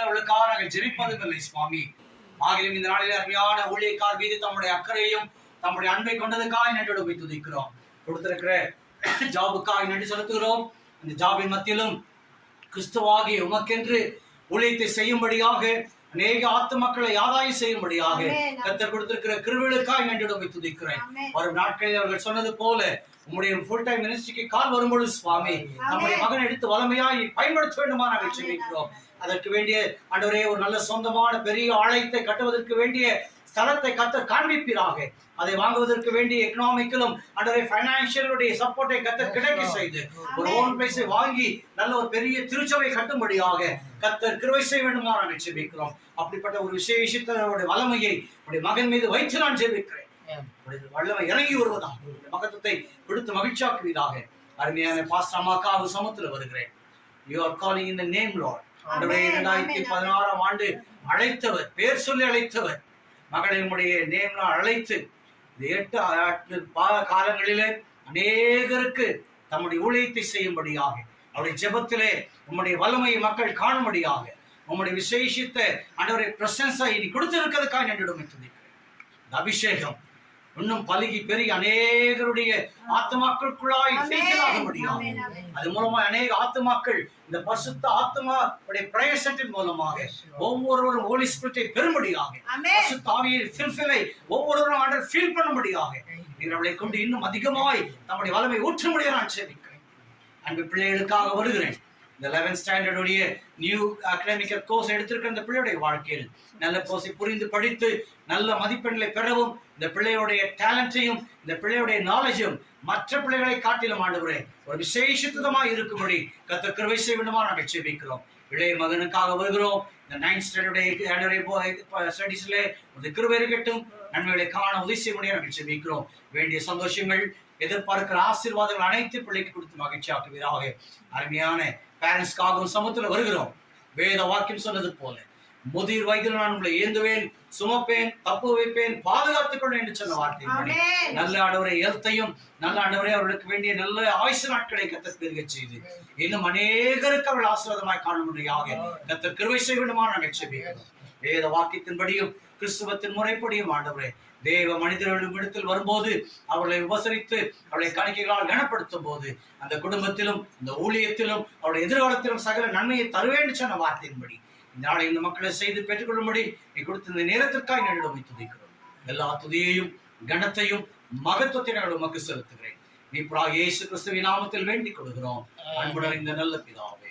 அவர்களுக்காக நாங்கள் ஜெபிப்பதில்லை சுவாமி. ஆகிலும் இந்த நாளில் அருமையான ஊழியக்கார் மீது தம்முடைய அக்கறையும் தம்முடைய அன்பை கொண்டதுக்காக நன்றி துதிக்கிறோம். கொடுத்திருக்கிற ஜாபுக்காக நன்றி செலுத்துகிறோம். அந்த ஜாபின் மத்தியிலும் கிறிஸ்துவாகி உமக்கென்று ஊழியத்தை செய்யும்படியாக அநேக ஆத்துமக்களை ஆதாயம் செய்யும்படியாக கர்த்தர் கொடுத்திருக்கிற கிருபைகளுக்காக நன்றி துதிக்கிறேன். வரும் நாட்களில் அவர்கள் சொன்னது போல உங்களுடைய ஃபுல் டைம் மினிஸ்ட்ரிக்கு கால் வரும்பொழுது சுவாமி நம்முடைய மகன் எடுத்து வளமையாய் பயன்படுத்த வேண்டுமா நாங்கள் ஜெபிக்கிறோம். அதற்கு வேண்டிய ஆண்டவரே ஒரு நல்ல சொந்தமான பெரிய ஆலயத்தை கட்டுவதற்கு வேண்டிய ஸ்தலத்தை கர்த்தர் காண்பிப்பீராக. அதை வாங்குவதற்கு வேண்டிய எக்கனாமிக்கலும் ஆண்டவரே ஃபைனான்சியலுடைய சப்போர்ட்டை கர்த்தர் கிடைக்க செய்து ஒரு ஓன் பிளேஸை வாங்கி நல்ல ஒரு பெரிய திருச்சபை கட்டும்படியாக கர்த்தர் கிருபை செய்ய வேண்டுமா நாங்கள் ஜெபிக்கிறோம். அப்படிப்பட்ட ஒரு விசேஷித்த வல்லமையை உடைய மகன் மீது வைத்து நான் ஜெபிக்கிறேன். வல்லமை இறங்கி வருவதாக மகத்துவத்தை கொடுத்து மகிழ்ச்சியாக்குவதாக. அருமையான பாஸ்டர் அம்மாக்காவு சமத்துல வருகிறேன். You are calling in the name Lord. 2016 ஆண்டு அழைத்தவர், பேர் சொல்லி அழைத்தவர் மகளினுடைய நேம்ல அழைத்து இந்த 8 காலங்களிலே அநேகருக்கு தம்முடைய ஊழியத்தை செய்யும்படியாக அவருடைய ஜெபத்திலே உம்முடைய வல்லமையை மக்கள் காணும்படியாக உம்முடைய விசேஷித்த ஆண்டவருடைய பிரசன்ஸை நீ கொடுத்திருக்கிறதுக்காக நன்றிடுமை துதிக்கிறேன். அபிஷேகம் இன்னும் பலுகி பெரிய அநேகருடைய ஆத்மாக்களுக்குள்ளாய் ஆக முடியும். அது மூலமா அநேக ஆத்மாக்கள் இந்த பரிசுத்த ஆத்மாவுடைய பிரயாசத்தின் மூலமாக ஒவ்வொருவரும் ஹோலி ஸ்பிரிட்டை பெறும்படியாக பரிசுத்த ஆவியை ஃபில்ஃபிலை ஒவ்வொருவரும் ஆண்டவர் ஃபீல் பண்ணும்படியாக நீர் அவளை கொண்டு இன்னும் அதிகமாய் நம்முடைய வல்லமை ஊற்றும்படியாக நான் சேவிக்கிறேன். அன்பு பிள்ளைகளுக்காக வருகிறேன். இந்த 11th ஸ்டாண்டர்ட் உடைய நியூ அகாடமிக் கோர்ஸ் எடுத்திருக்கிற இந்த பிள்ளையுடைய வாழ்க்கையில் நல்ல கோர்ஸை புரிந்து படித்து நல்ல மதிப்பெண்களை பெறவும் இந்த பிள்ளையுடைய டேலண்டையும் இந்த பிள்ளையுடைய நாலேஜும் மற்ற பிள்ளைகளை காட்டிலும் ஆண்டவரே ஒரு விசேஷிதமாய் இருக்கும்படி கர்த்தர் கிருபை செய்ய வேண்டுமா நாங்கள் ஜெபிக்கிறோம். இளைய மகனுக்காக வருகிறோம். இந்த 9th ஸ்டாண்டர்ட் ஸ்டடீஸ்ல ஒரு கிருபை இருக்கட்டும், நன்மைகளை காண உதவி செய்ய முடியாது நாங்கள் ஜெபிக்கிறோம். வேண்டிய சந்தோஷங்கள் எதிர்பார்க்கிற ஆசீர்வாதங்கள் அனைத்து பிள்ளைக்கு கொடுத்து மகிழ்ச்சியாக்குவீராக. அருமையான பேரண்ட்ஸ்க்காகவும் சமூகத்தில் வருகிறோம். வேத வாக்கியம் சொன்னது போல முதிர் வயதில் நான் உங்களை ஏந்துவேன், சுமப்பேன், தப்பு வைப்பேன், பாதுகாத்துக் கொள்வேன் என்று சொன்ன வார்த்தையின்படி நல்ல ஆண்டவரை ஹெல்த்தையும் நல்ல ஆண்டவரை அவர்களுக்கு வேண்டிய நல்ல ஆயுசு நாட்களை கர்த்தர் பெருக செய்து இன்னும் அநேகருக்கு அவர்கள் ஆசீர்வாதமாய் காணும்படியாக கர்த்தர் கிருபை செய்ய வேண்டுமா நாங்கள் ஜெபிக்கிறோம். வேத வாக்கியத்தின்படியும் கிறிஸ்துவத்தின் முறைப்படியும் ஆண்டவரே தேவ மனிதர்களின் இடத்தில் வரும்போது அவர்களை உபசரித்து அவர்களை காணிக்கைகளால் கனப்படுத்தும் போது அந்த குடும்பத்திலும் இந்த ஊழியத்திலும் அவருடைய எதிர்காலத்திலும் சகல நன்மையை தருவேன் சொன்ன வார்த்தையின்படி இந்த நாளை இந்த மக்களை செய்து பெற்றுக்கொள்ளும்படி நீ கொடுத்த இந்த நேரத்திற்காக நன்றியோடு துதிக்கிறோம். எல்லா துதியையும் கனத்தையும் மகத்துவத்தை நான் உமக்கு செலுத்துகிறேன். நீ இயேசு கிறிஸ்துவின் நாமத்தில் வேண்டிக் கொள்கிறோம் அன்புடன் இந்த நல்ல பிதாவே.